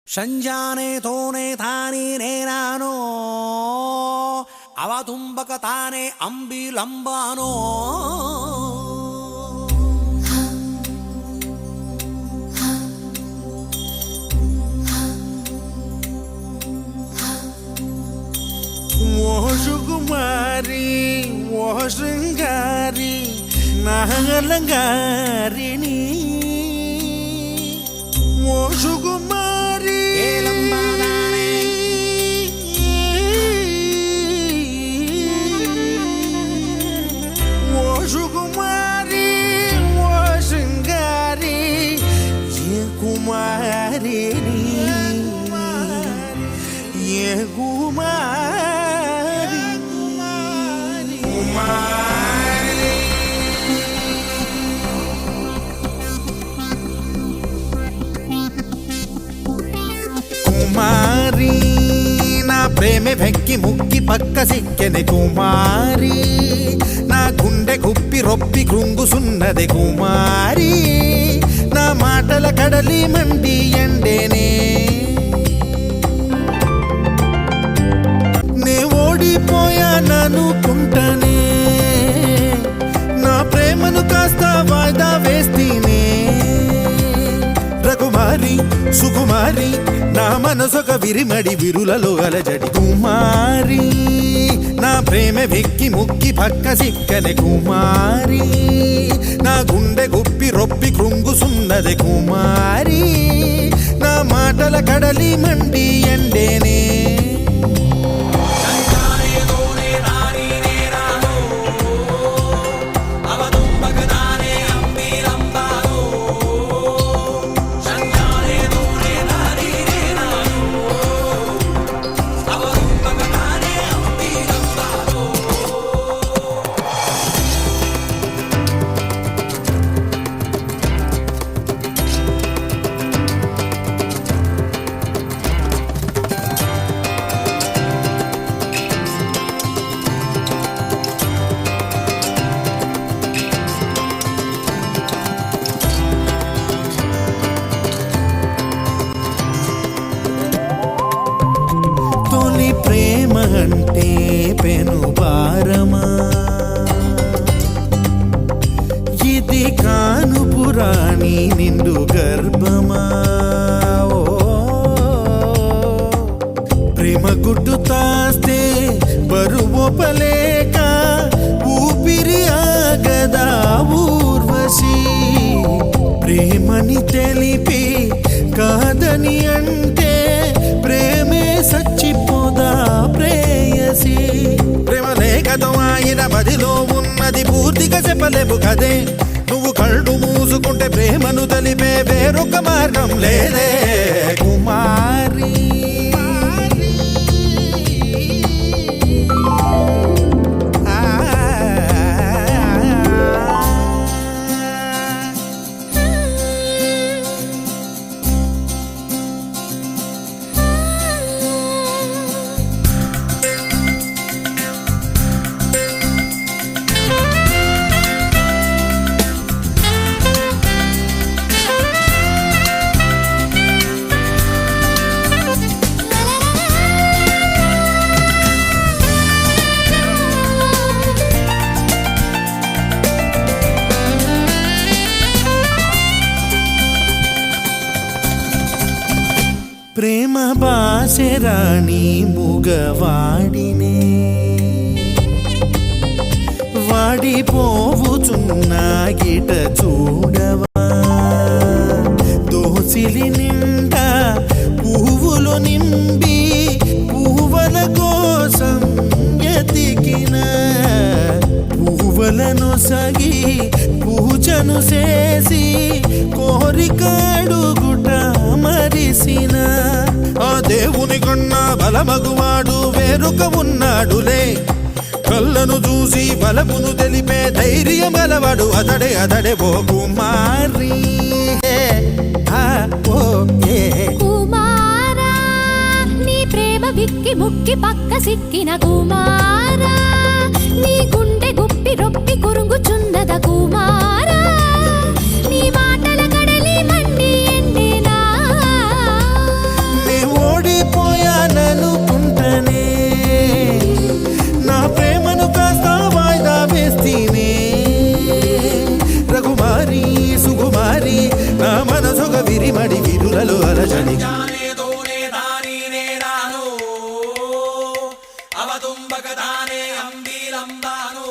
ಸಂಜಾನೆ ತೋನೆ ತಾನೇ ನೇನಾನೋ ಅವತುಂಬಕ ತಾನೇ ಅಂಬಿಲಂಬಾನೋ ఓ సుకుమారి ఓ శృంగారి నాలంగారిని ఓ సుకుమారి ఓ సుకుమారి ఓ శృంగారి ఏ కుమారిని ఏ కుమారి కుమారి నా ప్రేమ వెక్కి ముక్కి పక్క సిక్కెనే కుమారి నా గుండె గుప్పి రొప్పి కృంగుసున్నది కుమారి నా మాటల కడలి మండి ఎండేనే నే ఓడిపోయాననుకుంటానే నా ప్రేమను కాస్త వాయిదా వేస్తీనే రకుమారి సుకుమారి నా మనసొక విరిమడి విరులలో అలజడి కుమారి నా ప్రేమ వెక్కి ముక్కి పక్క సిక్కనే కుమారి నా గుండె గుప్పి రొప్పి కృంగుసున్నది కుమారి నా మాటల కడలి మండి ఎండేనే ప్రేమ అంటే పెను భారమా ఇది కానుపురాణి నిండు గర్భమా ఓ ప్రేమ గుడ్డు తాస్తే బరువొపలేక ఊపిరి ఆగదా ఊర్వశి ప్రేమని తెలిపి కాదని అంటే ప్రేమే సచ్చిపోదా ప్రేయసి ప్రేమ లేఖతో ఆయన మదిలో ఉన్నది పూర్తిగా చెప్పలేవు కదే నువ్వు కళ్ళు మూసుకుంటే ప్రేమను తెలిపే వేరొక మార్గం లేదే కుమారి ప్రేమ బాసెరాణి ముగవాడినే వాడిపోవుచున్న గిట చూడవా దోసిలి నిండా పువ్వులు నిండి పువ్వుల కోసం ఎతికిన పువ్వులను సగి పూజను చేసి కోరికాడుగుట మరిసిన ఆ దేవుని కన్నా బలమగువాడు వేరొక ఉన్నాడులే కళ్ళను చూసి బలమును తెలిపే ధైర్యం గలవాడు అతడే అతడే ఓ కుమారి కుమారా నీ ప్రేమ విక్కి ముక్కి పక్క సిక్కిన కుమారా నీ గుండె గుప్పి రొప్పి కురుంగుచున్నద కుమారా నీ మాటల కడలి మండి ఎండేనా మనసొక విరిమడి విరులలో అలజడి తానే తోనే తానీనే నాను అవతుంబక తానే అంబిలంబాను